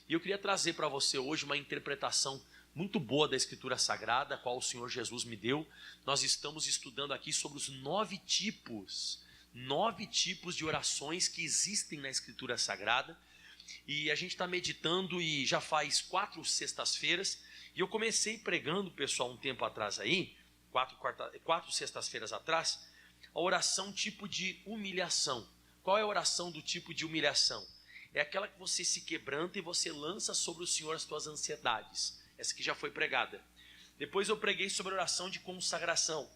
E eu queria trazer para você hoje uma interpretação muito boa da Escritura Sagrada, a qual o Senhor Jesus me deu. Nós estamos estudando aqui sobre os 9 tipos de orações que existem na Escritura Sagrada. E a gente está meditando e já faz 4 sextas-feiras. E eu comecei pregando, pessoal, um tempo atrás aí, 4 sextas-feiras atrás, a oração tipo de humilhação. Qual é a oração do tipo de humilhação? É aquela que você se quebranta e você lança sobre o Senhor as tuas ansiedades. Essa que já foi pregada. Depois eu preguei sobre a oração de consagração.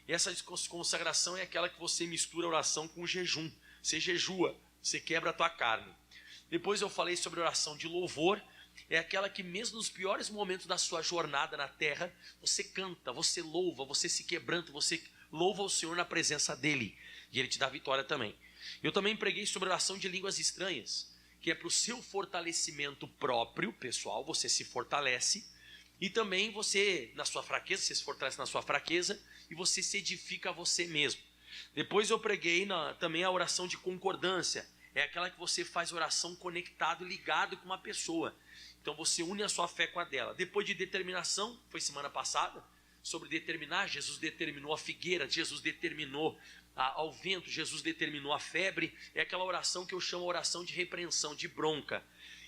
E essa de consagração é aquela que você mistura a oração com o jejum. Você jejua, você quebra a tua carne. Depois eu falei sobre a oração de louvor. É aquela que mesmo nos piores momentos da sua jornada na terra, você canta, você louva, você se quebranta, você louva o Senhor na presença dEle. E Ele te dá vitória também. Eu também preguei sobre a oração de línguas estranhas, que é para o seu fortalecimento próprio, pessoal, você se fortalece. E também você, na sua fraqueza, você se fortalece na sua fraqueza e você se edifica a você mesmo. Depois eu preguei também a oração de concordância. É aquela que você faz oração conectado e ligado com uma pessoa. Então você une a sua fé com a dela. Depois de determinação, foi semana passada, sobre determinar, Jesus determinou a figueira, Jesus determinou ao vento, Jesus determinou a febre. É aquela oração que eu chamo de oração de repreensão, de bronca.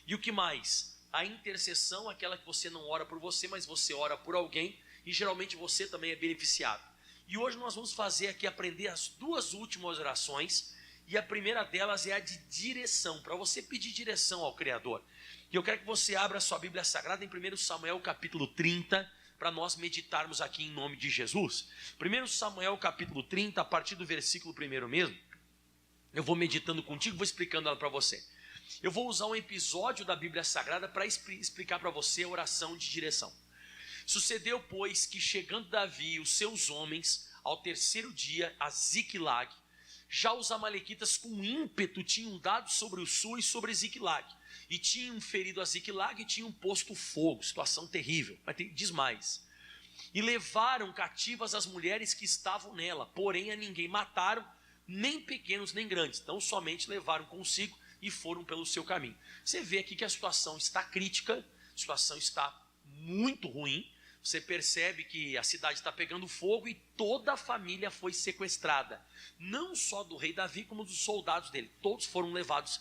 E o que mais? A intercessão, aquela que você não ora por você, mas você ora por alguém, e geralmente você também é beneficiado. E hoje nós vamos aprender as 2 últimas orações, e a primeira delas é a de direção, para você pedir direção ao Criador. E eu quero que você abra a sua Bíblia Sagrada em 1 Samuel capítulo 30, para nós meditarmos aqui em nome de Jesus. 1 Samuel capítulo 30, a partir do versículo 1 mesmo, eu vou meditando contigo, vou explicando ela para você. Eu vou usar um episódio da Bíblia Sagrada para explicar para você a oração de direção. Sucedeu, pois, que chegando Davi e os seus homens ao 3º dia a Ziclag, já os amalequitas com ímpeto tinham dado sobre o sul e sobre Ziclag, e tinham ferido a Ziclag e tinham posto fogo. Situação terrível, mas diz mais. E levaram cativas as mulheres que estavam nela, porém a ninguém mataram, nem pequenos nem grandes. Então somente levaram consigo e foram pelo seu caminho. Você vê aqui que a situação está crítica, a situação está muito ruim. Você percebe que a cidade está pegando fogo e toda a família foi sequestrada. Não só do rei Davi, como dos soldados dele. Todos foram levados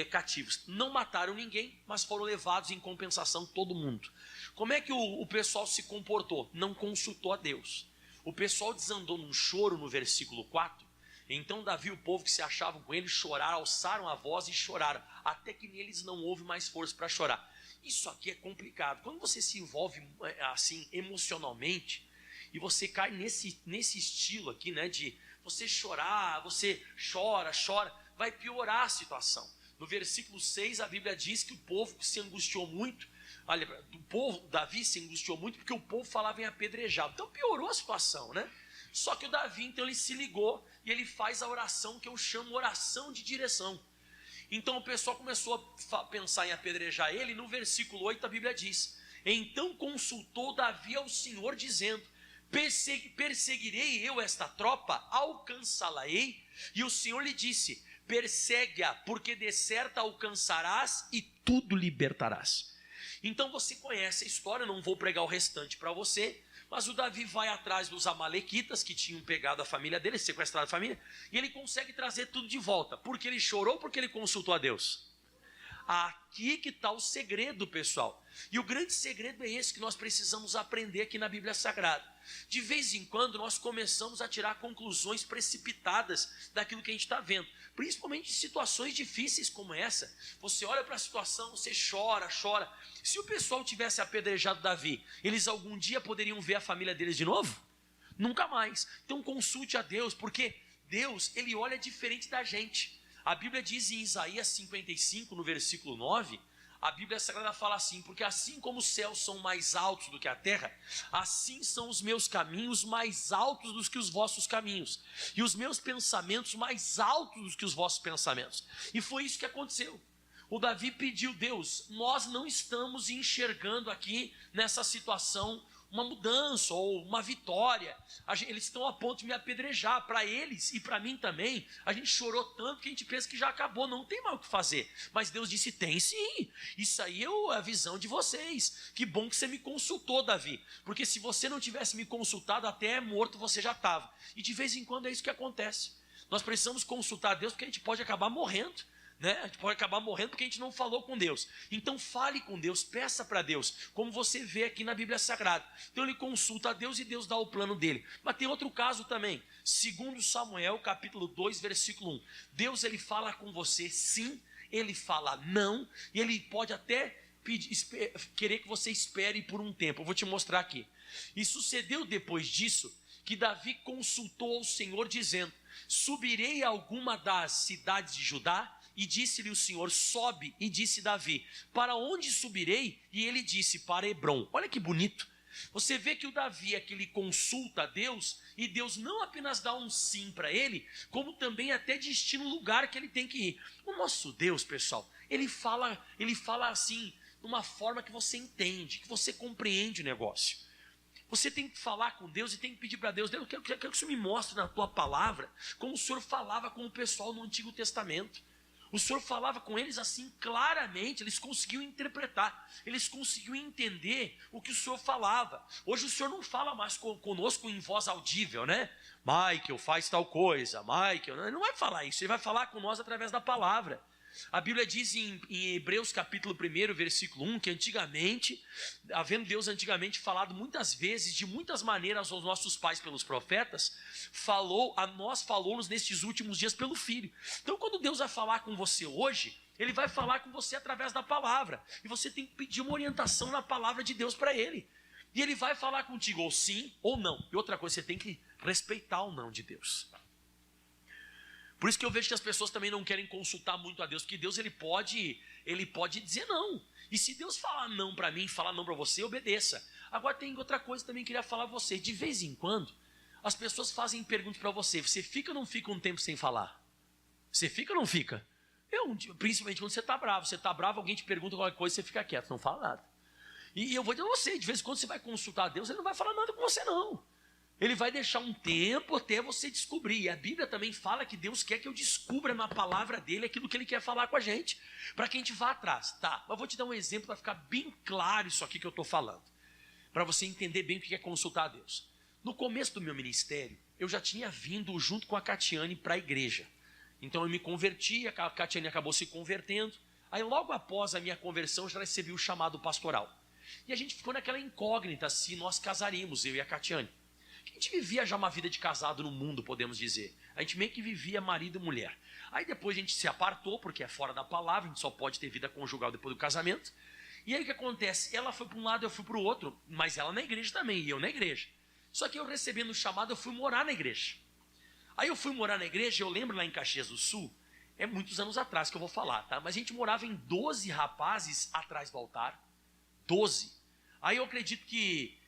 cativos. Não mataram ninguém, mas foram levados em compensação todo mundo. Como é que o pessoal se comportou? Não consultou a Deus. O pessoal desandou num choro no versículo 4. Então Davi e o povo que se achavam com ele choraram, alçaram a voz e choraram, até que neles não houve mais força para chorar. Isso aqui é complicado. Quando você se envolve assim emocionalmente e você cai nesse estilo aqui, né, de você chorar, você chora, vai piorar a situação. No versículo 6 a Bíblia diz que o povo se angustiou muito. Olha, Davi se angustiou muito porque o povo falava em apedrejá-lo. Então piorou a situação, né? Só que o Davi, então, ele se ligou e ele faz a oração que eu chamo oração de direção. Então o pessoal começou a pensar em apedrejar ele. No versículo 8 a Bíblia diz: então consultou Davi ao Senhor dizendo: perseguirei eu esta tropa, alcançá-la-ei? E o Senhor lhe disse: persegue-a, porque de certo alcançarás e tudo libertarás. Então você conhece a história, não vou pregar o restante para você, mas o Davi vai atrás dos amalequitas que tinham pegado a família dele, sequestrado a família, e ele consegue trazer tudo de volta. Porque ele chorou, porque ele consultou a Deus. Aqui que está o segredo, pessoal. E o grande segredo é esse que nós precisamos aprender aqui na Bíblia Sagrada. De vez em quando nós começamos a tirar conclusões precipitadas daquilo que a gente está vendo, principalmente em situações difíceis como essa. Você olha para a situação, você chora. Se o pessoal tivesse apedrejado Davi, eles algum dia poderiam ver a família deles de novo? Nunca mais. Então consulte a Deus, porque Deus, ele olha diferente da gente. A Bíblia diz em Isaías 55, no versículo 9, a Bíblia Sagrada fala assim: porque assim como os céus são mais altos do que a terra, assim são os meus caminhos mais altos do que os vossos caminhos, e os meus pensamentos mais altos do que os vossos pensamentos. E foi isso que aconteceu. O Davi pediu: Deus, nós não estamos enxergando aqui nessa situação mudança ou uma vitória. Eles estão a ponto de me apedrejar. Para eles e para mim também, a gente chorou tanto que a gente pensa que já acabou, não tem mais o que fazer. Mas Deus disse, tem sim, isso aí é a visão de vocês. Que bom que você me consultou, Davi, porque se você não tivesse me consultado, até morto você já estava. E de vez em quando é isso que acontece. Nós precisamos consultar Deus porque a gente pode acabar morrendo. A gente pode acabar morrendo porque a gente não falou com Deus. Então fale com Deus, peça para Deus, como você vê aqui na Bíblia Sagrada. Então ele consulta a Deus e Deus dá o plano dele. Mas tem outro caso também, 2 Samuel capítulo 2 versículo 1. Deus ele fala com você sim, ele fala não, e ele pode até querer que você espere por um tempo. Eu vou te mostrar aqui. E sucedeu depois disso que Davi consultou ao Senhor dizendo, subirei a alguma das cidades de Judá? E disse-lhe o Senhor, sobe. E disse Davi, para onde subirei? E ele disse, para Hebrom. Olha que bonito. Você vê que o Davi é que ele consulta a Deus, e Deus não apenas dá um sim para ele, como também até destina o lugar que ele tem que ir. O nosso Deus, pessoal, ele fala assim, de uma forma que você entende, que você compreende o negócio. Você tem que falar com Deus e tem que pedir para Deus, Deus, eu quero que o Senhor me mostre na tua palavra, como o Senhor falava com o pessoal no Antigo Testamento. O Senhor falava com eles assim claramente, eles conseguiam interpretar, eles conseguiam entender o que o Senhor falava. Hoje o Senhor não fala mais conosco em voz audível, né? Michael, faz tal coisa, Michael, ele não vai falar isso, ele vai falar com nós através da palavra. A Bíblia diz em Hebreus capítulo 1, versículo 1, que antigamente, havendo Deus antigamente falado muitas vezes, de muitas maneiras aos nossos pais pelos profetas, falou-nos nestes últimos dias pelo Filho. Então quando Deus vai falar com você hoje, Ele vai falar com você através da palavra, e você tem que pedir uma orientação na palavra de Deus para Ele. E Ele vai falar contigo ou sim ou não. E outra coisa, você tem que respeitar o não de Deus. Por isso que eu vejo que as pessoas também não querem consultar muito a Deus, porque Deus ele pode dizer não. E se Deus falar não para mim, falar não para você, obedeça. Agora tem outra coisa que também queria falar a você. De vez em quando, as pessoas fazem perguntas para você. Você fica ou não fica um tempo sem falar? Você fica ou não fica? Principalmente quando você está bravo. Você está bravo, alguém te pergunta qualquer coisa, você fica quieto, não fala nada. E eu vou dizer a você, de vez em quando você vai consultar a Deus, Ele não vai falar nada com você não. Ele vai deixar um tempo até você descobrir. E a Bíblia também fala que Deus quer que eu descubra na palavra dele aquilo que ele quer falar com a gente, para que a gente vá atrás. Tá, mas vou te dar um exemplo para ficar bem claro isso aqui que eu estou falando, para você entender bem o que é consultar a Deus. No começo do meu ministério, eu já tinha vindo junto com a Catiane para a igreja. Então eu me converti, a Catiane acabou se convertendo. Aí logo após a minha conversão, eu já recebi o chamado pastoral. E a gente ficou naquela incógnita se nós casaríamos, eu e a Catiane. A gente vivia já uma vida de casado no mundo, podemos dizer. A gente meio que vivia marido e mulher. Aí depois a gente se apartou, porque é fora da palavra, a gente só pode ter vida conjugal depois do casamento. E aí o que acontece? Ela foi para um lado, eu fui para o outro, mas ela na igreja também, e eu na igreja. Só que eu recebendo o chamado, eu fui morar na igreja. Aí eu fui morar na igreja, eu lembro lá em Caxias do Sul, é muitos anos atrás que eu vou falar, tá? Mas a gente morava em 12 rapazes atrás do altar. 12. Aí eu acredito que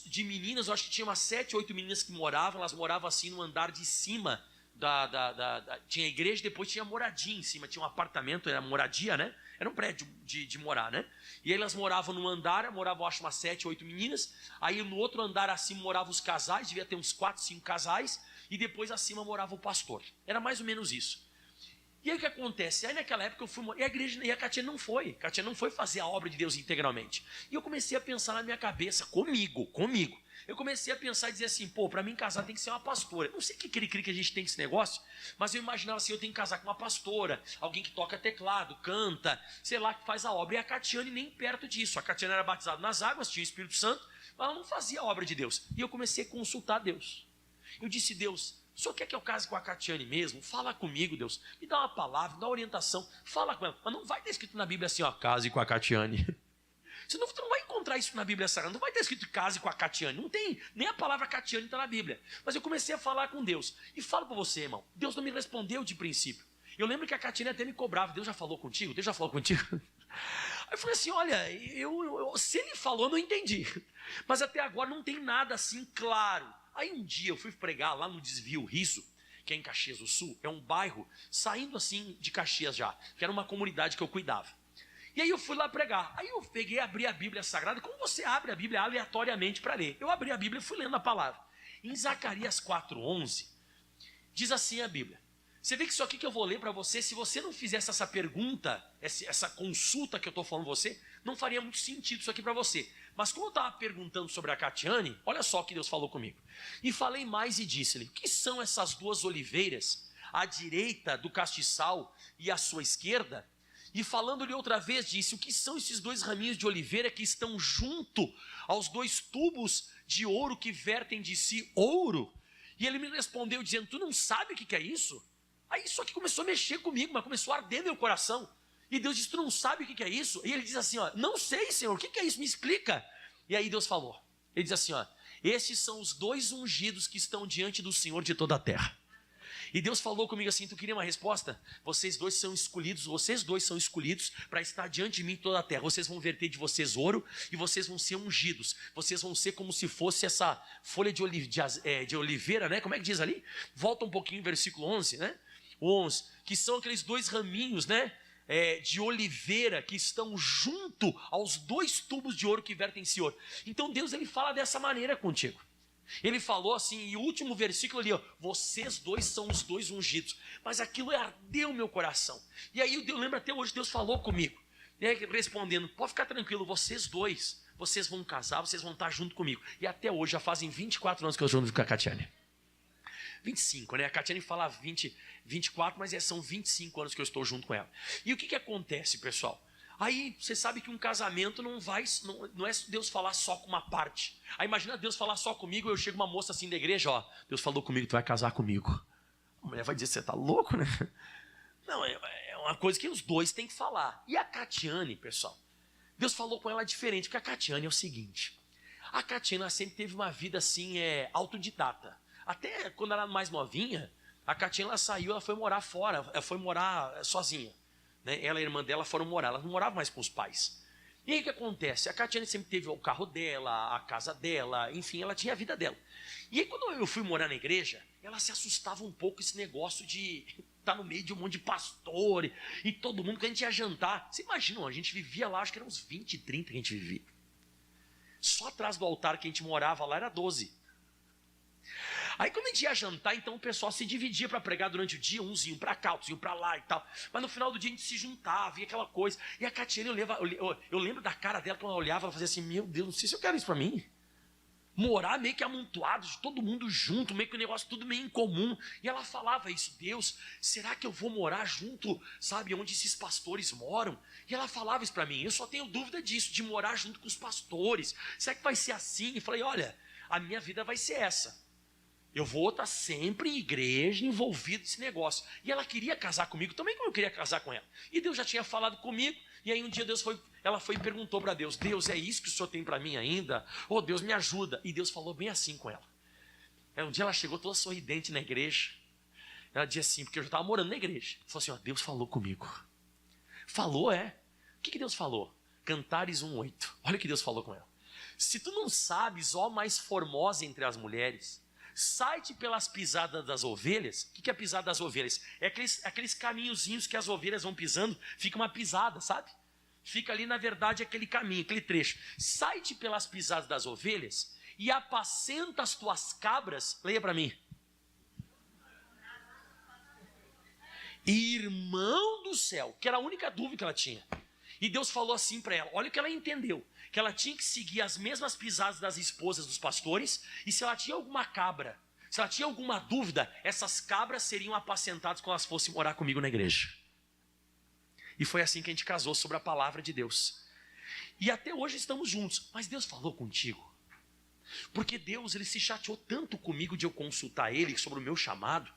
de meninas, eu acho que tinha umas 7, 8 meninas que moravam, elas moravam assim no andar de cima, tinha igreja, depois tinha moradia em cima, tinha um apartamento, era moradia, né? Era um prédio de morar, né? E aí elas moravam no andar, moravam acho umas 7, 8 meninas, aí no outro andar acima moravam os casais, devia ter uns 4, 5 casais, e depois acima morava o pastor, era mais ou menos isso. E aí o que acontece? Aí naquela época eu fui, e a Catiane não foi fazer a obra de Deus integralmente. E eu comecei a pensar na minha cabeça, comigo. Eu comecei a pensar e dizer assim, para mim casar tem que ser uma pastora. Não sei que cri-cri que a gente tem esse negócio, mas eu imaginava assim, eu tenho que casar com uma pastora, alguém que toca teclado, canta, sei lá, que faz a obra. E a Catiane nem perto disso. A Catiane era batizada nas águas, tinha o Espírito Santo, mas ela não fazia a obra de Deus. E eu comecei a consultar Deus. Eu disse, Deus, o Senhor quer que eu case com a Catiane mesmo? Fala comigo, Deus. Me dá uma palavra, me dá uma orientação. Fala com ela. Mas não vai ter escrito na Bíblia assim, case com a Catiane. Você não vai encontrar isso na Bíblia Sagrada. Não vai ter escrito case com a Catiane. Não tem. Nem a palavra Catiane está na Bíblia. Mas eu comecei a falar com Deus. E falo para você, irmão. Deus não me respondeu de princípio. Eu lembro que a Catiane até me cobrava. Deus já falou contigo? Deus já falou contigo? Aí eu falei assim, olha, se ele falou, eu não entendi. Mas até agora não tem nada assim claro. Aí um dia eu fui pregar lá no Desvio Riso, que é em Caxias do Sul, é um bairro saindo assim de Caxias já, que era uma comunidade que eu cuidava. E aí eu fui lá pregar. Aí eu peguei, abri a Bíblia Sagrada, como você abre a Bíblia aleatoriamente para ler. Eu abri a Bíblia e fui lendo a palavra. Em Zacarias 4:11, diz assim a Bíblia. Você vê que isso aqui que eu vou ler para você, se você não fizesse essa pergunta, essa consulta que eu estou falando você, não faria muito sentido isso aqui para você. Mas como eu estava perguntando sobre a Catiane, olha só o que Deus falou comigo. E falei mais e disse-lhe, o que são essas duas oliveiras, à direita do castiçal e à sua esquerda? E falando-lhe outra vez, disse, o que são esses dois raminhos de oliveira que estão junto aos dois tubos de ouro que vertem de si ouro? E ele me respondeu dizendo, tu não sabe o que é isso? Aí isso aqui começou a mexer comigo, mas começou a arder meu coração. E Deus disse, tu não sabe o que é isso? E ele diz assim, ó, não sei, Senhor, o que é isso? Me explica. E aí Deus falou, ele diz assim, ó, esses são os dois ungidos que estão diante do Senhor de toda a terra. E Deus falou comigo assim, tu queria uma resposta? Vocês dois são escolhidos para estar diante de mim em toda a terra. Vocês vão verter de vocês ouro e vocês vão ser ungidos. Vocês vão ser como se fosse essa folha de oliveira, né? Como é que diz ali? Volta um pouquinho, versículo 11, né? 11, que são aqueles dois raminhos, né? De oliveira que estão junto aos dois tubos de ouro que vertem em si ouro. Então Deus, ele fala dessa maneira contigo. Ele falou assim, e o último versículo ali, ó, vocês dois são os dois ungidos. Mas aquilo ardeu meu coração. E aí eu lembro até hoje, Deus falou comigo, né, respondendo, pode ficar tranquilo, vocês dois, vocês vão casar, vocês vão estar junto comigo. E até hoje, já fazem 24 anos que eu junto com a Catiane. 25, né? A Catiane fala 24, mas são 25 anos que eu estou junto com ela. E o que acontece, pessoal? Aí você sabe que um casamento não é Deus falar só com uma parte. Aí imagina Deus falar só comigo, eu chego uma moça assim da igreja, ó, Deus falou comigo, tu vai casar comigo. A mulher vai dizer, você tá louco, né? Não, é uma coisa que os dois têm que falar. E a Catiane, pessoal, Deus falou com ela diferente, porque a Catiane é o seguinte, a Catiane ela sempre teve uma vida assim, autodidata. Até quando ela era mais novinha, a Catiane ela saiu, ela foi morar fora, ela foi morar sozinha. Né? Ela e a irmã dela foram morar, elas não moravam mais com os pais. E aí o que acontece? A Catiane sempre teve o carro dela, a casa dela, enfim, ela tinha a vida dela. E aí quando eu fui morar na igreja, ela se assustava um pouco com esse negócio de estar no meio de um monte de pastor e todo mundo que a gente ia jantar. Você imagina, a gente vivia lá, acho que eram uns 20, 30 que a gente vivia. Só atrás do altar que a gente morava lá era 12. Aí quando a gente ia jantar, então o pessoal se dividia para pregar durante o dia, uns iam para cá, outros iam para lá e tal. Mas no final do dia a gente se juntava, via aquela coisa. E a Catiane, eu lembro da cara dela, quando ela olhava, ela fazia assim, meu Deus, não sei se eu quero isso para mim. Morar meio que amontoado, de todo mundo junto, meio que o negócio tudo meio incomum. E ela falava isso, Deus, será que eu vou morar junto, sabe, onde esses pastores moram? E ela falava isso para mim, eu só tenho dúvida disso, de morar junto com os pastores. Será que vai ser assim? E falei, olha, a minha vida vai ser essa. Eu vou estar sempre em igreja, envolvido nesse negócio. E ela queria casar comigo também, como eu queria casar com ela. E Deus já tinha falado comigo. E aí um dia ela foi e perguntou para Deus, Deus, é isso que o Senhor tem para mim ainda? Oh, Deus, me ajuda. E Deus falou bem assim com ela. Um dia ela chegou toda sorridente na igreja. Ela dizia assim, porque eu já estava morando na igreja. Falou assim, ó, Deus falou comigo. Falou, é? O que Deus falou? Cantares 1:8. Olha o que Deus falou com ela. Se tu não sabes, ó mais formosa entre as mulheres, sai-te pelas pisadas das ovelhas. O que é pisada das ovelhas? É aqueles caminhozinhos que as ovelhas vão pisando, fica uma pisada, sabe? Fica ali, na verdade, aquele caminho, aquele trecho. Sai-te pelas pisadas das ovelhas e apacenta as tuas cabras. Leia para mim. Irmão do céu, que era a única dúvida que ela tinha. E Deus falou assim para ela, olha o que ela entendeu. Que ela tinha que seguir as mesmas pisadas das esposas dos pastores, e se ela tinha alguma cabra, se ela tinha alguma dúvida, essas cabras seriam apacentadas quando elas fossem morar comigo na igreja. E foi assim que a gente casou sobre a palavra de Deus. E até hoje estamos juntos, mas Deus falou contigo. Porque Deus, ele se chateou tanto comigo de eu consultar ele sobre o meu chamado,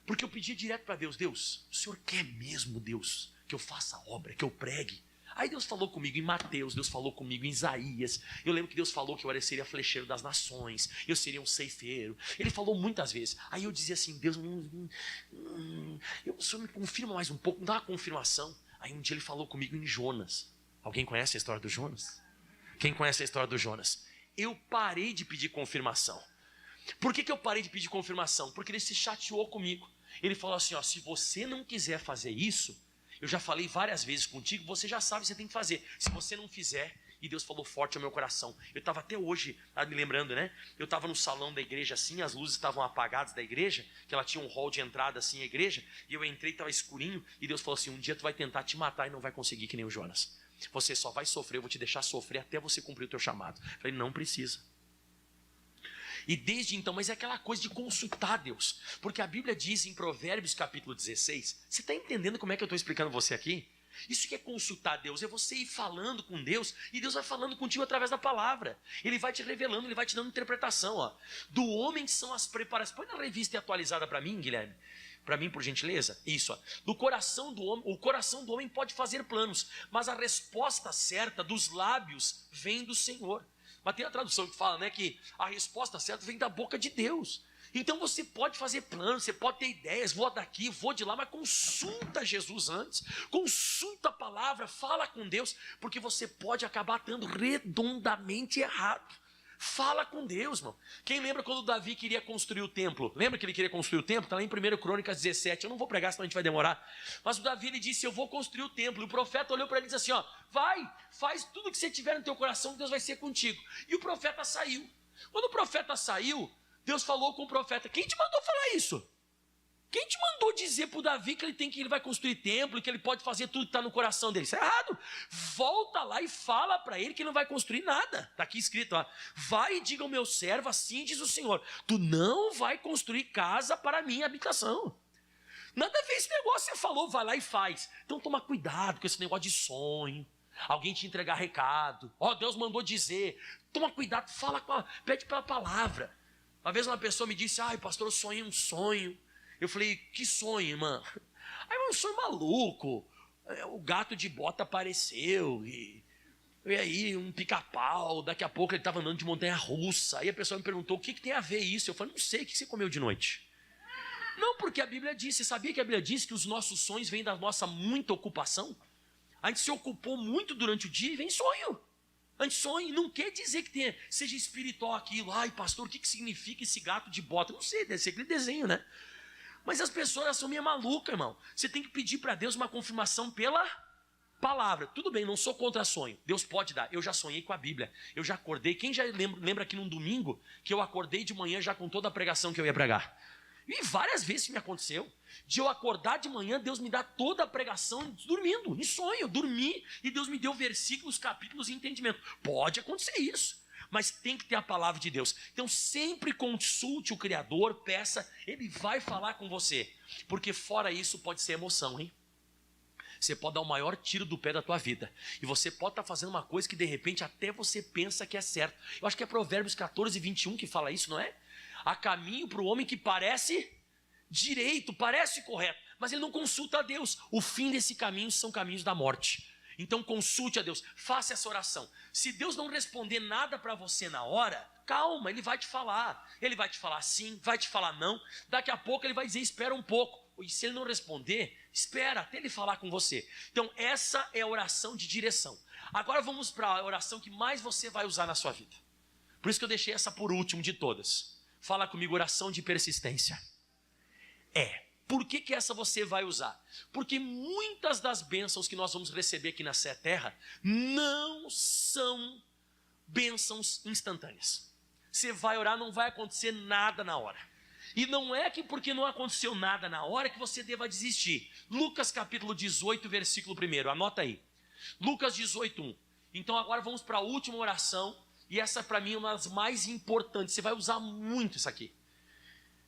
porque eu pedi direto para Deus, Deus, o Senhor quer mesmo, Deus, que eu faça a obra, que eu pregue? Aí Deus falou comigo em Mateus, Deus falou comigo em Isaías. Eu lembro que Deus falou que eu seria flecheiro das nações, eu seria um ceifeiro. Ele falou muitas vezes. Aí eu dizia assim, Deus, o Senhor me confirma mais um pouco, me dá uma confirmação. Aí um dia ele falou comigo em Jonas. Alguém conhece a história do Jonas? Quem conhece a história do Jonas? Eu parei de pedir confirmação. Por que eu parei de pedir confirmação? Porque ele se chateou comigo. Ele falou assim, ó, se você não quiser fazer isso, eu já falei várias vezes contigo, você já sabe o que você tem que fazer. Se você não fizer, e Deus falou forte ao meu coração. Eu estava até hoje, me lembrando, né? Eu estava no salão da igreja assim, as luzes estavam apagadas da igreja, que ela tinha um hall de entrada assim, a igreja, e eu entrei, estava escurinho, e Deus falou assim, um dia tu vai tentar te matar e não vai conseguir que nem o Jonas. Você só vai sofrer, eu vou te deixar sofrer até você cumprir o teu chamado. Eu falei, não precisa. E desde então, mas é aquela coisa de consultar Deus. Porque a Bíblia diz em Provérbios capítulo 16, você está entendendo como é que eu estou explicando você aqui? Isso que é consultar Deus, é você ir falando com Deus, e Deus vai falando contigo através da palavra. Ele vai te revelando, ele vai te dando interpretação. Ó. Do homem são as preparações. Põe na revista atualizada para mim, Guilherme. Para mim, por gentileza. Isso. Ó. Do coração do homem, o coração do homem pode fazer planos, mas a resposta certa dos lábios vem do Senhor. Mas tem a tradução que fala, né, que a resposta certa vem da boca de Deus. Então você pode fazer planos, você pode ter ideias, vou daqui, vou de lá, mas consulta Jesus antes, consulta a palavra, fala com Deus, porque você pode acabar estando redondamente errado. Fala com Deus, irmão. Quem lembra quando Davi queria construir o templo? Lembra que ele queria construir o templo? Está lá em 1 Crônicas 17. Eu não vou pregar, senão a gente vai demorar. Mas o Davi, ele disse, eu vou construir o templo. E o profeta olhou para ele e disse assim, ó, vai, faz tudo que você tiver no teu coração, que Deus vai ser contigo. E o profeta saiu. Quando o profeta saiu, Deus falou com o profeta, quem te mandou falar isso? Quem te mandou dizer para o Davi que ele vai construir templo e que ele pode fazer tudo que está no coração dele? Isso é errado. Volta lá e fala para ele que ele não vai construir nada. Está aqui escrito, ó, vai e diga ao meu servo, assim diz o Senhor, tu não vai construir casa para a minha habitação. Nada a ver esse negócio, você falou, vai lá e faz. Então toma cuidado com esse negócio de sonho. Alguém te entregar recado. Ó, Deus mandou dizer. Toma cuidado, pede pela palavra. Uma vez uma pessoa me disse, ai pastor, eu sonhei um sonho. Eu falei, que sonho, irmã? Aí um sonho maluco. O gato de bota apareceu. E aí um pica-pau. Daqui a pouco ele estava andando de montanha-russa. Aí a pessoa me perguntou, o que tem a ver isso? Eu falei, não sei, o que você comeu de noite? Não, porque a Bíblia diz, você sabia que a Bíblia diz que os nossos sonhos vêm da nossa muita ocupação? A gente se ocupou muito durante o dia e vem sonho. A gente sonha, não quer dizer que seja espiritual aquilo. Ai, pastor, o que significa esse gato de bota? Não sei, deve ser aquele desenho, né? Mas as pessoas são meio malucas, irmão. Você tem que pedir para Deus uma confirmação pela palavra. Tudo bem, não sou contra sonho. Deus pode dar. Eu já sonhei com a Bíblia. Eu já acordei. Quem já lembra aqui num domingo que eu acordei de manhã já com toda a pregação que eu ia pregar? E várias vezes me aconteceu. De eu acordar de manhã, Deus me dá toda a pregação dormindo, em sonho. Dormi e Deus me deu versículos, capítulos e entendimento. Pode acontecer isso. Mas tem que ter a palavra de Deus. Então sempre consulte o Criador, peça, Ele vai falar com você. Porque fora isso pode ser emoção, hein? Você pode dar o maior tiro do pé da tua vida. E você pode estar fazendo uma coisa que de repente até você pensa que é certo. Eu acho que é Provérbios 14, 21 que fala isso, não é? Há caminho para o homem que parece direito, parece correto, mas ele não consulta a Deus. O fim desse caminho são caminhos da morte. Então consulte a Deus, faça essa oração. Se Deus não responder nada para você na hora, calma, Ele vai te falar. Ele vai te falar sim, vai te falar não. Daqui a pouco Ele vai dizer, espera um pouco. E se Ele não responder, espera até Ele falar com você. Então essa é a oração de direção. Agora vamos para a oração que mais você vai usar na sua vida. Por isso que eu deixei essa por último de todas. Fala comigo, oração de persistência. Por que essa você vai usar? Porque muitas das bênçãos que nós vamos receber aqui na terra não são bênçãos instantâneas. Você vai orar, não vai acontecer nada na hora. E não é que porque não aconteceu nada na hora que você deva desistir. Lucas capítulo 18, versículo 1, anota aí. Lucas 18, 1. Então agora vamos para a última oração. E essa para mim é uma das mais importantes. Você vai usar muito isso aqui.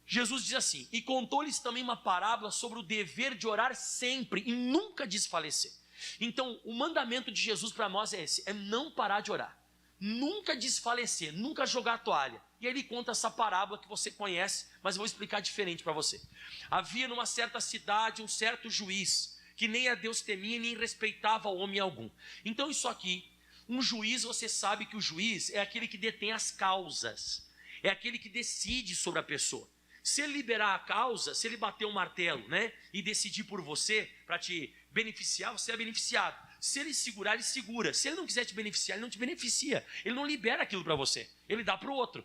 Jesus diz assim, e contou-lhes também uma parábola sobre o dever de orar sempre e nunca desfalecer. Então o mandamento de Jesus para nós é esse, é não parar de orar. Nunca desfalecer, nunca jogar a toalha. E aí ele conta essa parábola que você conhece, mas eu vou explicar diferente para você. Havia numa certa cidade um certo juiz, que nem a Deus temia nem respeitava homem algum. Então isso aqui, um juiz, você sabe que o juiz é aquele que detém as causas, é aquele que decide sobre a pessoa. Se ele liberar a causa, se ele bater o martelo, né, e decidir por você, para te beneficiar, você é beneficiado. Se ele segurar, ele segura. Se ele não quiser te beneficiar, ele não te beneficia. Ele não libera aquilo para você, ele dá para o outro.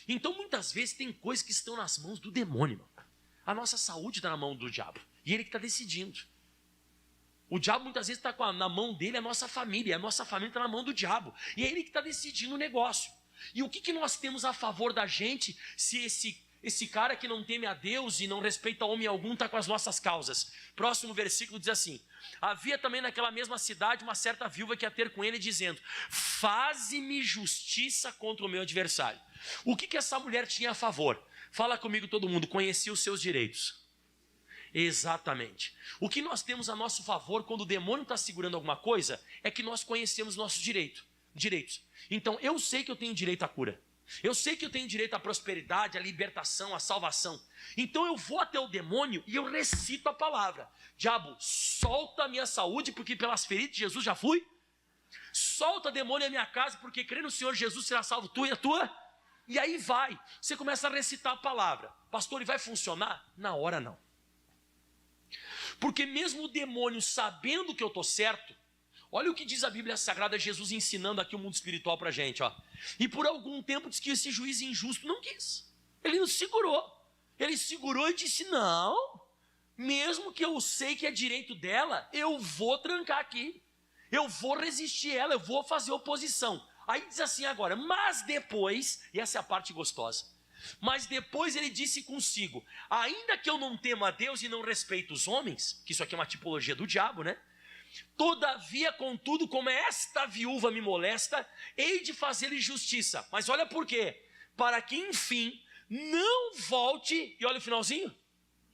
Então muitas vezes tem coisas que estão nas mãos do demônio, irmão. A nossa saúde está na mão do diabo, e ele que está decidindo. O diabo muitas vezes está na mão dele a nossa família. A nossa família está na mão do diabo. E é ele que está decidindo o negócio. E o que nós temos a favor da gente se esse cara que não teme a Deus e não respeita homem algum está com as nossas causas? Próximo versículo diz assim: havia também naquela mesma cidade uma certa viúva que ia ter com ele, dizendo: faze-me justiça contra o meu adversário. O que essa mulher tinha a favor? Fala comigo todo mundo: conhecia os seus direitos. Exatamente. O que nós temos a nosso favor quando o demônio está segurando alguma coisa é que nós conhecemos nossos direitos. Então eu sei que eu tenho direito à cura. Eu sei que eu tenho direito à prosperidade, à libertação, à salvação. Então eu vou até o demônio e eu recito a palavra: diabo, solta a minha saúde, porque pelas feridas de Jesus já fui. Solta, demônio, a minha casa, porque crê no Senhor Jesus será salvo tu e a tua. E aí vai, você começa a recitar a palavra. Pastor, e vai funcionar? Na hora não. Porque mesmo o demônio sabendo que eu estou certo, olha o que diz a Bíblia Sagrada, Jesus ensinando aqui o mundo espiritual para a gente. E por algum tempo diz que esse juiz injusto não quis. Ele não segurou. Ele segurou e disse: não, mesmo que eu sei que é direito dela, eu vou trancar aqui. Eu vou resistir ela, eu vou fazer oposição. Aí diz assim agora: mas depois, e essa é a parte gostosa, mas depois ele disse consigo: ainda que eu não tema a Deus e não respeito os homens, que isso aqui é uma tipologia do diabo, né? Todavia, contudo, como esta viúva me molesta, hei de fazer-lhe justiça. Mas olha por quê: para que enfim não volte, e olha o finalzinho,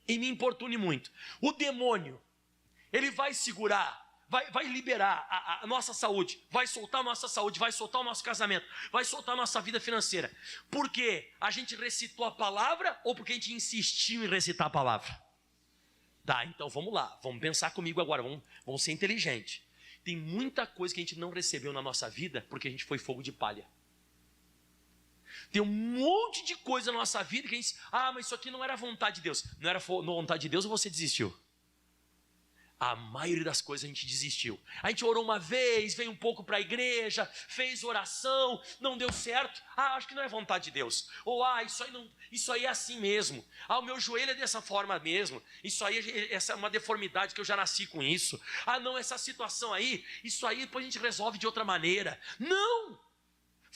e me importune muito. O demônio, ele vai segurar, vai liberar a nossa saúde, vai soltar a nossa saúde, vai soltar o nosso casamento, vai soltar a nossa vida financeira. Por quê? A gente recitou a palavra ou porque a gente insistiu em recitar a palavra? Tá, então vamos lá, vamos pensar comigo agora, vamos ser inteligentes. Tem muita coisa que a gente não recebeu na nossa vida porque a gente foi fogo de palha. Tem um monte de coisa na nossa vida que a gente... mas isso aqui não era vontade de Deus. Não era vontade de Deus ou você desistiu? A maioria das coisas a gente desistiu. A gente orou uma vez, veio um pouco para a igreja, fez oração, não deu certo. Acho que não é vontade de Deus. Ou isso aí é assim mesmo. O meu joelho é dessa forma mesmo. Isso aí, essa é uma deformidade que eu já nasci com isso. Não, essa situação aí, isso aí depois a gente resolve de outra maneira. Não!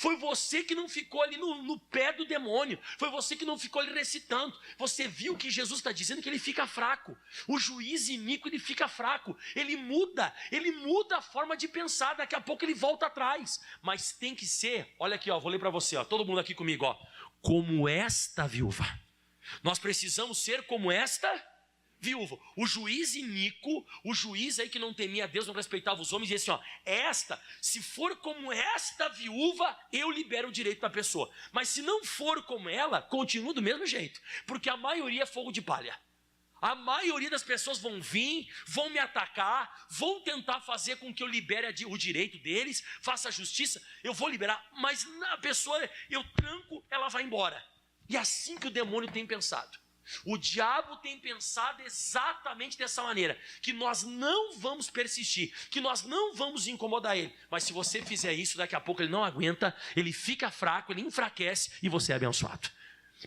Foi você que não ficou ali no pé do demônio. Foi você que não ficou ali recitando. Você viu que Jesus está dizendo que ele fica fraco. O juiz iníquo, ele fica fraco. Ele muda a forma de pensar. Daqui a pouco ele volta atrás. Mas tem que ser, olha aqui, vou ler para você, todo mundo aqui comigo, como esta viúva. Nós precisamos ser como esta viúva. O juiz iníquo, o juiz aí que não temia a Deus, não respeitava os homens, dizia assim, se for como esta viúva, eu libero o direito da pessoa. Mas se não for como ela, continua do mesmo jeito, porque a maioria é fogo de palha. A maioria das pessoas vão vir, vão me atacar, vão tentar fazer com que eu libere o direito deles, faça a justiça, eu vou liberar, mas a pessoa, eu tranco, ela vai embora. E é assim que o demônio tem pensado. O diabo tem pensado exatamente dessa maneira, que nós não vamos persistir, que nós não vamos incomodar ele. Mas se você fizer isso, daqui a pouco ele não aguenta, ele fica fraco, ele enfraquece e você é abençoado.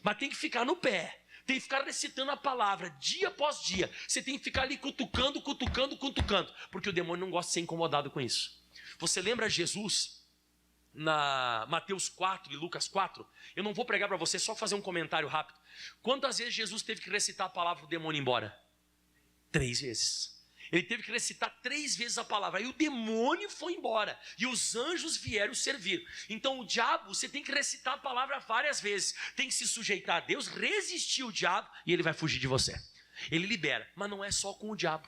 Mas tem que ficar no pé, tem que ficar recitando a palavra dia após dia. Você tem que ficar ali cutucando, porque o demônio não gosta de ser incomodado com isso. Você lembra Jesus na Mateus 4 e Lucas 4? Eu não vou pregar para você, só fazer um comentário rápido. Quantas vezes Jesus teve que recitar a palavra para o demônio ir embora? 3 vezes. Ele teve que recitar 3 vezes a palavra. Aí o demônio foi embora e os anjos vieram servir. Então o diabo, você tem que recitar a palavra várias vezes. Tem que se sujeitar a Deus, resistir o diabo e ele vai fugir de você. Ele libera, mas não é só com o diabo.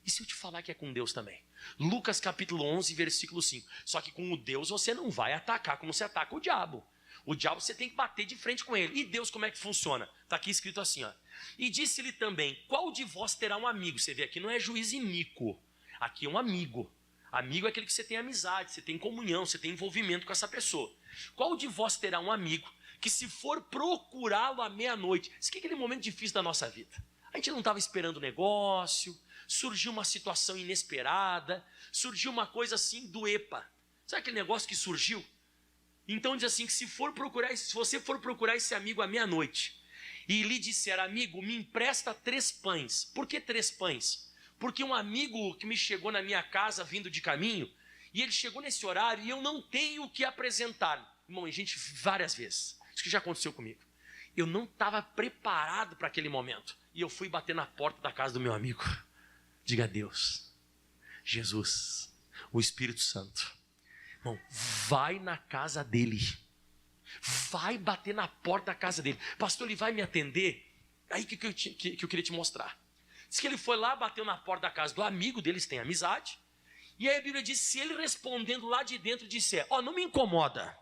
E se eu te falar que é com Deus também? Lucas capítulo 11, versículo 5. Só que com o Deus você não vai atacar como você ataca o diabo. O diabo você tem que bater de frente com ele. E Deus como é que funciona? Está aqui escrito assim, E disse-lhe também, qual de vós terá um amigo? Você vê aqui não é juiz iníquo. Aqui é um amigo. Amigo é aquele que você tem amizade, você tem comunhão, você tem envolvimento com essa pessoa. Qual de vós terá um amigo que se for procurá-lo à meia-noite? Isso aqui é aquele momento difícil da nossa vida. A gente não estava esperando o negócio, surgiu uma situação inesperada, surgiu uma coisa assim do EPA. Sabe aquele negócio que surgiu? Então diz assim, que se você for procurar esse amigo à meia-noite, e lhe disser, amigo, me empresta 3 pães. Por que 3 pães? porque um amigo que me chegou na minha casa vindo de caminho, e ele chegou nesse horário e eu não tenho o que apresentar. Irmão, gente, várias vezes, isso que já aconteceu comigo. Eu não estava preparado para aquele momento, e eu fui bater na porta da casa do meu amigo. Diga a Deus, Jesus, o Espírito Santo, irmão, vai na casa dele, vai bater na porta da casa dele. Pastor, ele vai me atender? Aí que eu queria te mostrar. Diz que ele foi lá, bateu na porta da casa do amigo deles, tem amizade. E aí a Bíblia diz, se ele respondendo lá de dentro disser, não me incomoda,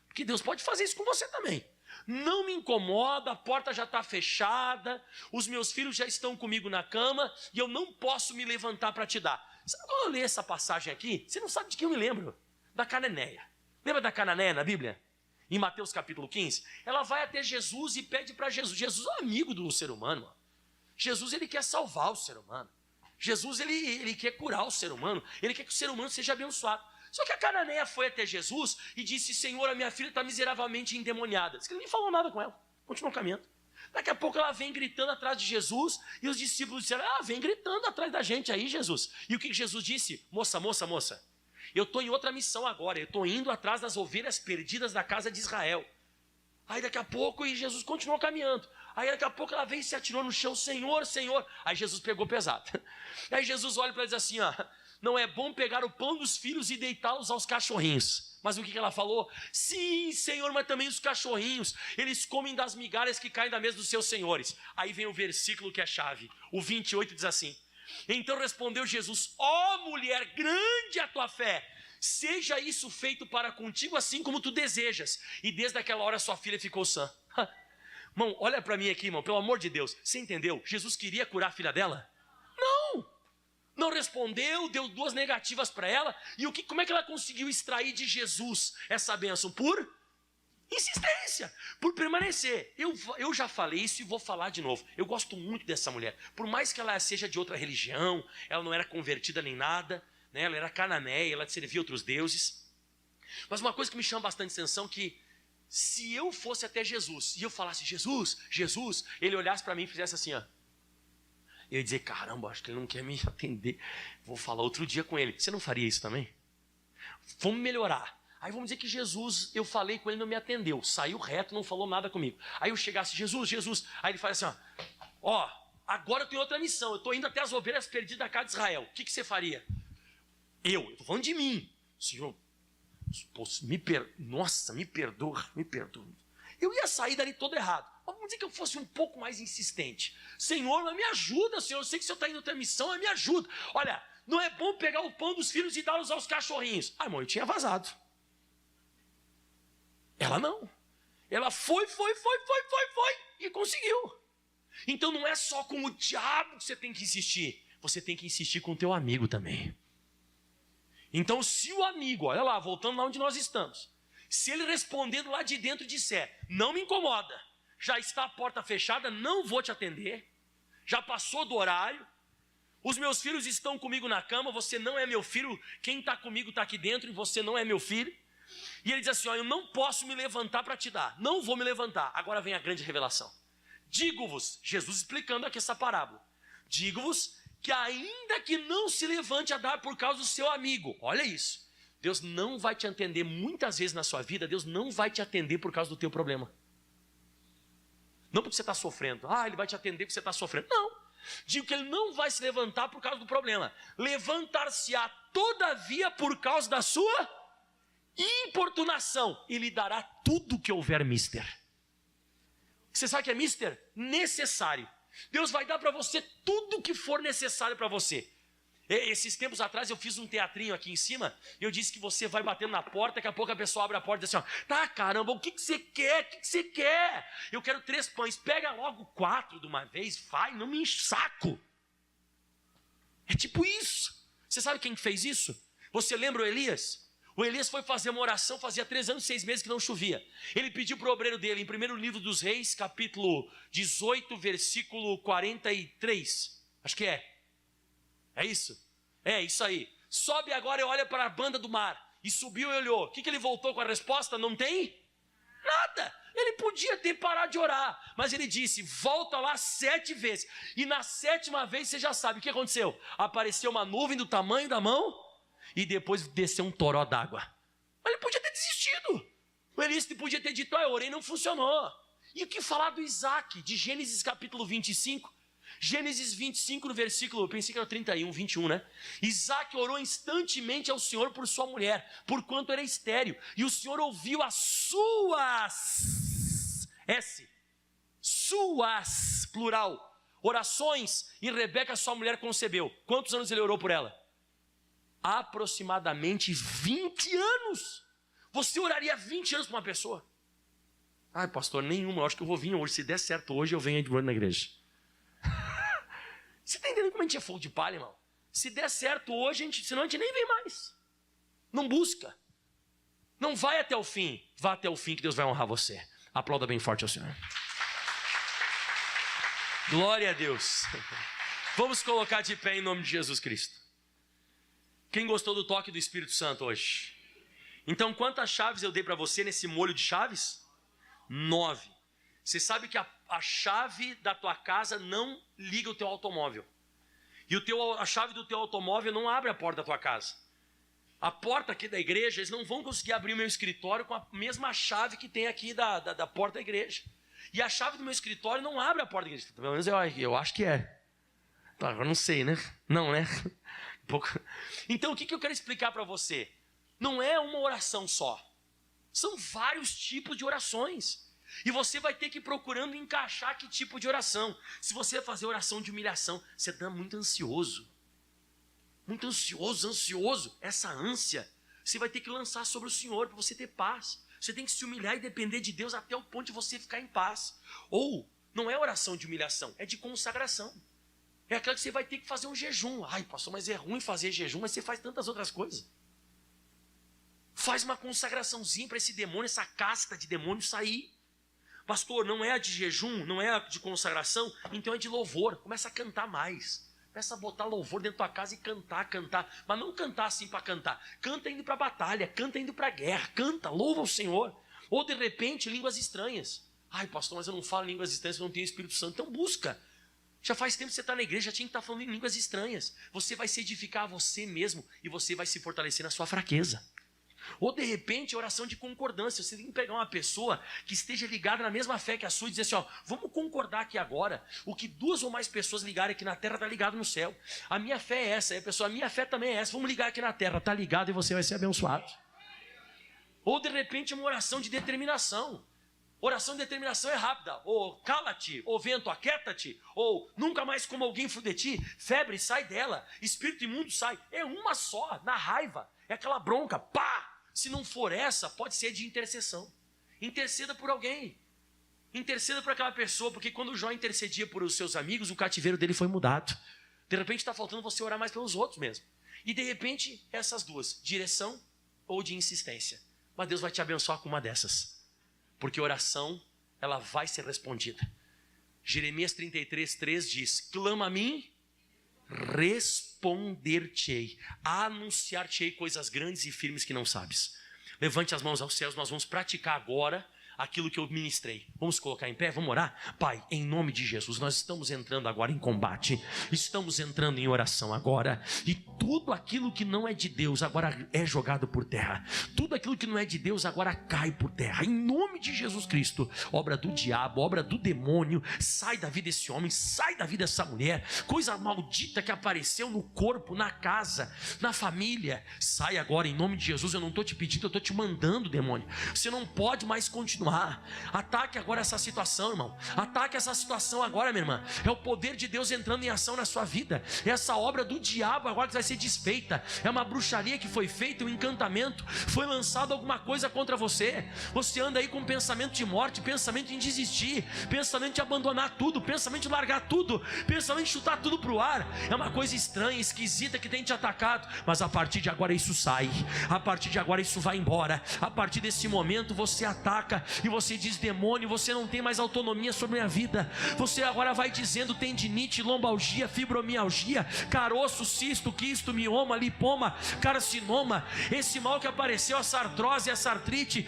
porque Deus pode fazer isso com você também. Não me incomoda, a porta já está fechada, os meus filhos já estão comigo na cama e eu não posso me levantar para te dar. Sabe quando eu leio essa passagem aqui? Você não sabe de quem eu me lembro? Da Cananeia. Lembra da Cananeia na Bíblia? Em Mateus capítulo 15? Ela vai até Jesus e pede para Jesus. Jesus é amigo do ser humano. Mano. Jesus, ele quer salvar o ser humano. Jesus, ele quer curar o ser humano. Ele quer que o ser humano seja abençoado. Só que a Cananeia foi até Jesus e disse, Senhor, a minha filha está miseravelmente endemoniada. Diz que ele nem falou nada com ela, continuou caminhando. Daqui a pouco ela vem gritando atrás de Jesus e os discípulos disseram, vem gritando atrás da gente aí, Jesus. E o que Jesus disse? Moça, eu estou em outra missão agora, eu estou indo atrás das ovelhas perdidas da casa de Israel. Aí daqui a pouco, e Jesus continuou caminhando. Aí daqui a pouco ela veio e se atirou no chão, Senhor, Senhor. Aí Jesus pegou pesado. Aí Jesus olha para ela e diz assim, não é bom pegar o pão dos filhos e deitá-los aos cachorrinhos. Mas o que ela falou? Sim, Senhor, mas também os cachorrinhos, eles comem das migalhas que caem da mesa dos seus senhores. Aí vem o versículo que é chave, o 28 diz assim, então respondeu Jesus, mulher, grande a tua fé, seja isso feito para contigo assim como tu desejas. E desde aquela hora sua filha ficou sã. Irmão, olha para mim aqui, irmão, pelo amor de Deus, você entendeu? Jesus queria curar a filha dela? Não respondeu, deu 2 negativas para ela. E como é que ela conseguiu extrair de Jesus essa bênção? Por insistência, por permanecer. Eu já falei isso e vou falar de novo. Eu gosto muito dessa mulher. Por mais que ela seja de outra religião, ela não era convertida nem nada, né? Ela era cananeia, ela servia outros deuses. Mas uma coisa que me chama bastante atenção é que se eu fosse até Jesus e eu falasse, Jesus, ele olhasse para mim e fizesse assim, eu ia dizer, caramba, acho que ele não quer me atender, vou falar outro dia com ele. Você não faria isso também? Vamos melhorar. Aí vamos dizer que Jesus, eu falei com ele, não me atendeu, saiu reto, não falou nada comigo. Aí eu chegasse, Jesus, aí ele fala assim, agora eu tenho outra missão, eu estou indo até as ovelhas perdidas da casa de Israel. O que você faria? Eu estou falando de mim. Senhor, me perdoa. Eu ia sair dali todo errado. Mas vamos dizer que eu fosse um pouco mais insistente. Senhor, mas me ajuda, Senhor. Eu sei que o Senhor está indo outra missão, mas me ajuda. Olha, não é bom pegar o pão dos filhos e dar-los aos cachorrinhos. Irmão, eu tinha vazado. Ela não. Ela foi e conseguiu. Então não é só com o diabo que você tem que insistir. Você tem que insistir com o teu amigo também. Então se o amigo, olha lá, voltando lá onde nós estamos, se ele respondendo lá de dentro disser, não me incomoda, já está a porta fechada, não vou te atender, já passou do horário, os meus filhos estão comigo na cama, você não é meu filho, quem está comigo está aqui dentro e você não é meu filho. E ele diz assim, eu não posso me levantar para te dar, não vou me levantar. Agora vem a grande revelação. Digo-vos, Jesus explicando aqui essa parábola, digo-vos que ainda que não se levante a dar por causa do seu amigo, olha isso, Deus não vai te atender muitas vezes na sua vida, Deus não vai te atender por causa do teu problema. Não porque você está sofrendo, ele vai te atender porque você está sofrendo, não. Digo que ele não vai se levantar por causa do problema, levantar-se-á todavia por causa da sua importunação, e lhe dará tudo que houver mister. Você sabe o que é mister? Necessário. Deus vai dar para você tudo que for necessário para você. Esses tempos atrás eu fiz um teatrinho aqui em cima, e eu disse que você vai batendo na porta, daqui a pouco a pessoa abre a porta e diz assim, tá caramba, o que você quer? O que você quer? Eu quero 3 pães, pega logo 4 de uma vez, vai, não me enche saco. É tipo isso. Você sabe quem fez isso? Você lembra o Elias? O Elias foi fazer uma oração, fazia 3 anos e 6 meses que não chovia. Ele pediu para o obreiro dele, em 1º livro dos Reis, capítulo 18, versículo 43. Acho que é. É isso? É isso aí. Sobe agora e olha para a banda do mar. E subiu e olhou. O que ele voltou com a resposta? Não tem nada. Ele podia ter parado de orar, mas ele disse, volta lá 7 vezes. E na 7ª vez você já sabe o que aconteceu. Apareceu uma nuvem do tamanho da mão e depois desceu um toró d'água. Mas ele podia ter desistido. O Elias podia ter dito, eu orei, não funcionou. E o que falar do Isaac, de Gênesis capítulo 25? Gênesis 25 no versículo, eu pensei que era 31, 21, né? Isaac orou instantemente ao Senhor por sua mulher, porquanto era estéril. E o Senhor ouviu as suas, plural, orações, e Rebeca, sua mulher, concebeu. Quantos anos ele orou por ela? Aproximadamente 20 anos. Você oraria 20 anos para uma pessoa? Ai, pastor, nenhuma, eu acho que eu vou vir hoje. Se der certo hoje, eu venho de na igreja. Você está entendendo como a gente é fogo de palha, irmão? Se der certo hoje, senão a gente nem vem mais. Não busca. Não vai até o fim. Vá até o fim que Deus vai honrar você. Aplauda bem forte ao Senhor. Glória a Deus. Vamos colocar de pé em nome de Jesus Cristo. Quem gostou do toque do Espírito Santo hoje? Então, quantas chaves eu dei para você nesse molho de chaves? 9. Você sabe que a chave da tua casa não liga o teu automóvel. E a chave do teu automóvel não abre a porta da tua casa. A porta aqui da igreja, eles não vão conseguir abrir o meu escritório com a mesma chave que tem aqui da porta da igreja. E a chave do meu escritório não abre a porta da igreja. Pelo menos eu acho que é. Agora não sei, né? Não, né? Então o que eu quero explicar para você? Não é uma oração só. São vários tipos de orações. E você vai ter que ir procurando encaixar que tipo de oração. Se você fazer oração de humilhação, você está muito ansioso. Muito ansioso. Essa ânsia, você vai ter que lançar sobre o Senhor para você ter paz. Você tem que se humilhar e depender de Deus até o ponto de você ficar em paz. Ou, não é oração de humilhação, é de consagração. É aquela que você vai ter que fazer um jejum. Ai, pastor, mas é ruim fazer jejum, mas você faz tantas outras coisas. Faz uma consagraçãozinha para esse demônio, essa casta de demônio sair. Pastor, não é de jejum, não é de consagração, então é de louvor. Começa a cantar mais. Começa a botar louvor dentro da tua casa e cantar. Mas não cantar assim para cantar. Canta indo para a batalha, canta indo para a guerra. Canta, louva o Senhor. Ou de repente, línguas estranhas. Ai, pastor, mas eu não falo línguas estranhas, eu não tenho Espírito Santo. Então busca. Já faz tempo que você está na igreja, já tinha que estar falando em línguas estranhas. Você vai se edificar a você mesmo e você vai se fortalecer na sua fraqueza. Ou de repente, oração de concordância. Você tem que pegar uma pessoa que esteja ligada na mesma fé que a sua e dizer assim, vamos concordar aqui agora. O que 2 ou mais pessoas ligarem aqui na terra está ligado no céu. A minha fé é essa, e a pessoa, a minha fé também é essa. Vamos ligar aqui na terra, está ligado e você vai ser abençoado. Ou de repente uma oração de determinação. Oração de determinação é rápida. Ou cala-te, ou vento, aquieta-te. Ou nunca mais como alguém fluir de ti. Febre, sai dela. Espírito imundo, sai. É uma só, na raiva. É aquela bronca, pá! Se não for essa, pode ser de intercessão. Interceda por alguém. Interceda por aquela pessoa, porque quando Jó intercedia por os seus amigos, o cativeiro dele foi mudado. De repente está faltando você orar mais pelos outros mesmo. E de repente, essas duas, direção ou de insistência. Mas Deus vai te abençoar com uma dessas. Porque oração, ela vai ser respondida. Jeremias 33:3 diz, clama a mim, responder-te-ei, anunciar-te-ei coisas grandes e firmes que não sabes. Levante as mãos aos céus, nós vamos praticar agora aquilo que eu ministrei. Vamos colocar em pé, vamos orar? Pai, em nome de Jesus, nós estamos entrando agora em combate, estamos entrando em oração agora, e tudo aquilo que não é de Deus agora é jogado por terra, tudo aquilo que não é de Deus agora cai por terra, em nome de Jesus Cristo. Obra do diabo, obra do demônio, sai da vida desse homem, sai da vida dessa mulher, coisa maldita que apareceu no corpo, na casa, na família, sai agora em nome de Jesus. Eu não estou te pedindo, eu estou te mandando, demônio. Você não pode mais continuar. Ataque agora essa situação, irmão. Ataque essa situação agora, minha irmã. É o poder de Deus entrando em ação na sua vida. É essa obra do diabo agora que vai ser desfeita. É uma bruxaria que foi feita, um encantamento. Foi lançado alguma coisa contra você. Você anda aí com pensamento de morte, pensamento em desistir, pensamento de abandonar tudo, pensamento de largar tudo, pensamento de chutar tudo pro ar. É uma coisa estranha, esquisita que tem te atacado. Mas a partir de agora isso sai. A partir de agora isso vai embora. A partir desse momento você ataca e você diz: demônio, você não tem mais autonomia sobre a minha vida. Você agora vai dizendo: tendinite, lombalgia, fibromialgia, caroço, cisto, quisto, mioma, lipoma, carcinoma, esse mal que apareceu, essa artrose, essa artrite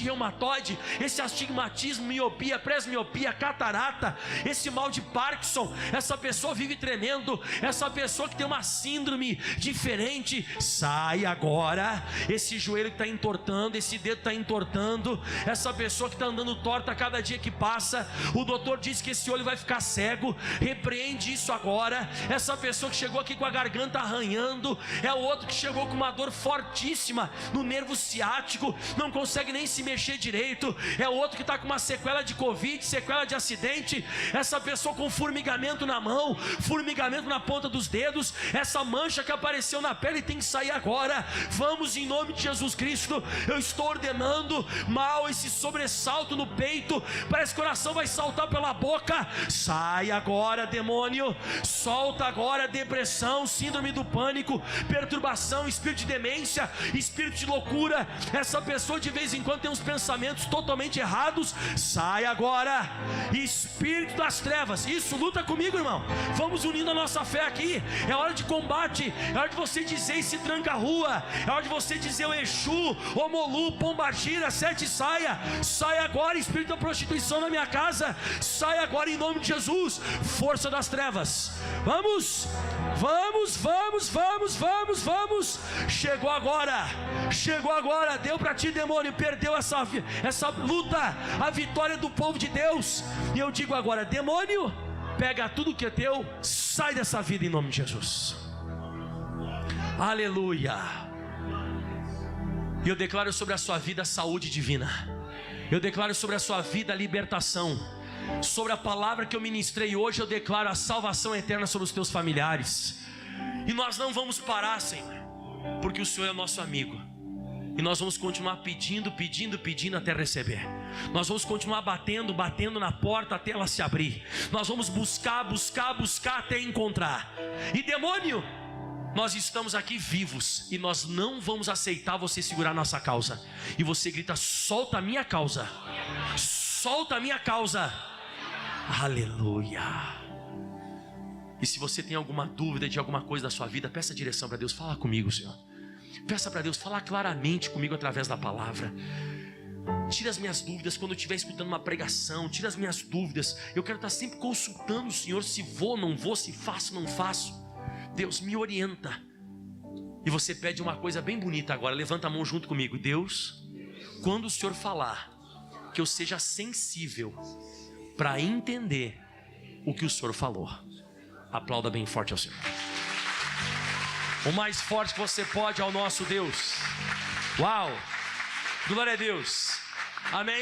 reumatoide, esse astigmatismo, miopia, presmiopia, catarata, esse mal de Parkinson, essa pessoa vive tremendo, essa pessoa que tem uma síndrome diferente, sai agora. Esse joelho que está entortando, esse dedo está entortando, essa pessoa que está andando torta a cada dia que passa, o doutor diz que esse olho vai ficar cego, repreende isso agora. Essa pessoa que chegou aqui com a garganta arranhando, é o outro que chegou com uma dor fortíssima no nervo ciático, não consegue nem se mexer direito, é o outro que está com uma sequela de Covid, sequela de acidente, essa pessoa com formigamento na mão, formigamento na ponta dos dedos, essa mancha que apareceu na pele tem que sair agora. Vamos, em nome de Jesus Cristo, eu estou ordenando mal, esse sobressalto no peito, parece que o coração vai saltar pela boca, sai agora, demônio, solta agora. Depressão, síndrome do pânico, perturbação, espírito de demência, espírito de loucura, essa pessoa de vez em quando tem uns pensamentos totalmente errados, sai agora. Espírito das trevas, isso, luta comigo, irmão, vamos unindo a nossa fé aqui, é hora de combate, é hora de você dizer esse tranca-rua, é hora de você dizer o Exu, Omolu, Pombagira, Sete Saia, sai agora. Espírito da prostituição na minha casa, sai agora em nome de Jesus. Força das trevas, vamos, vamos, vamos, vamos, vamos, vamos. Chegou agora, deu para ti, demônio, perdeu essa luta, a vitória do povo de Deus. E eu digo agora: demônio, pega tudo que é teu, sai dessa vida em nome de Jesus. Aleluia. E eu declaro sobre a sua vida saúde divina, eu declaro sobre a sua vida libertação. Sobre a palavra que eu ministrei hoje, eu declaro a salvação eterna sobre os teus familiares. E nós não vamos parar, Senhor, porque o Senhor é nosso amigo, e nós vamos continuar pedindo até receber. Nós vamos continuar batendo na porta até ela se abrir. Nós vamos buscar até encontrar. E demônio, nós estamos aqui vivos, e nós não vamos aceitar você segurar nossa causa. E você grita: solta a minha causa, solta a minha causa. Aleluia. E se você tem alguma dúvida de alguma coisa da sua vida, peça direção para Deus. Fala comigo, Senhor. Peça para Deus falar claramente comigo através da palavra. Tira as minhas dúvidas quando eu estiver escutando uma pregação. Tira as minhas dúvidas. Eu quero estar sempre consultando o Senhor, se vou, não vou, se faço, não faço. Deus me orienta. E você pede uma coisa bem bonita agora. Levanta a mão junto comigo. Deus, quando o Senhor falar, que eu seja sensível para entender o que o Senhor falou. Aplauda bem forte ao Senhor. O mais forte que você pode ao nosso Deus. Uau! Glória a Deus. Amém.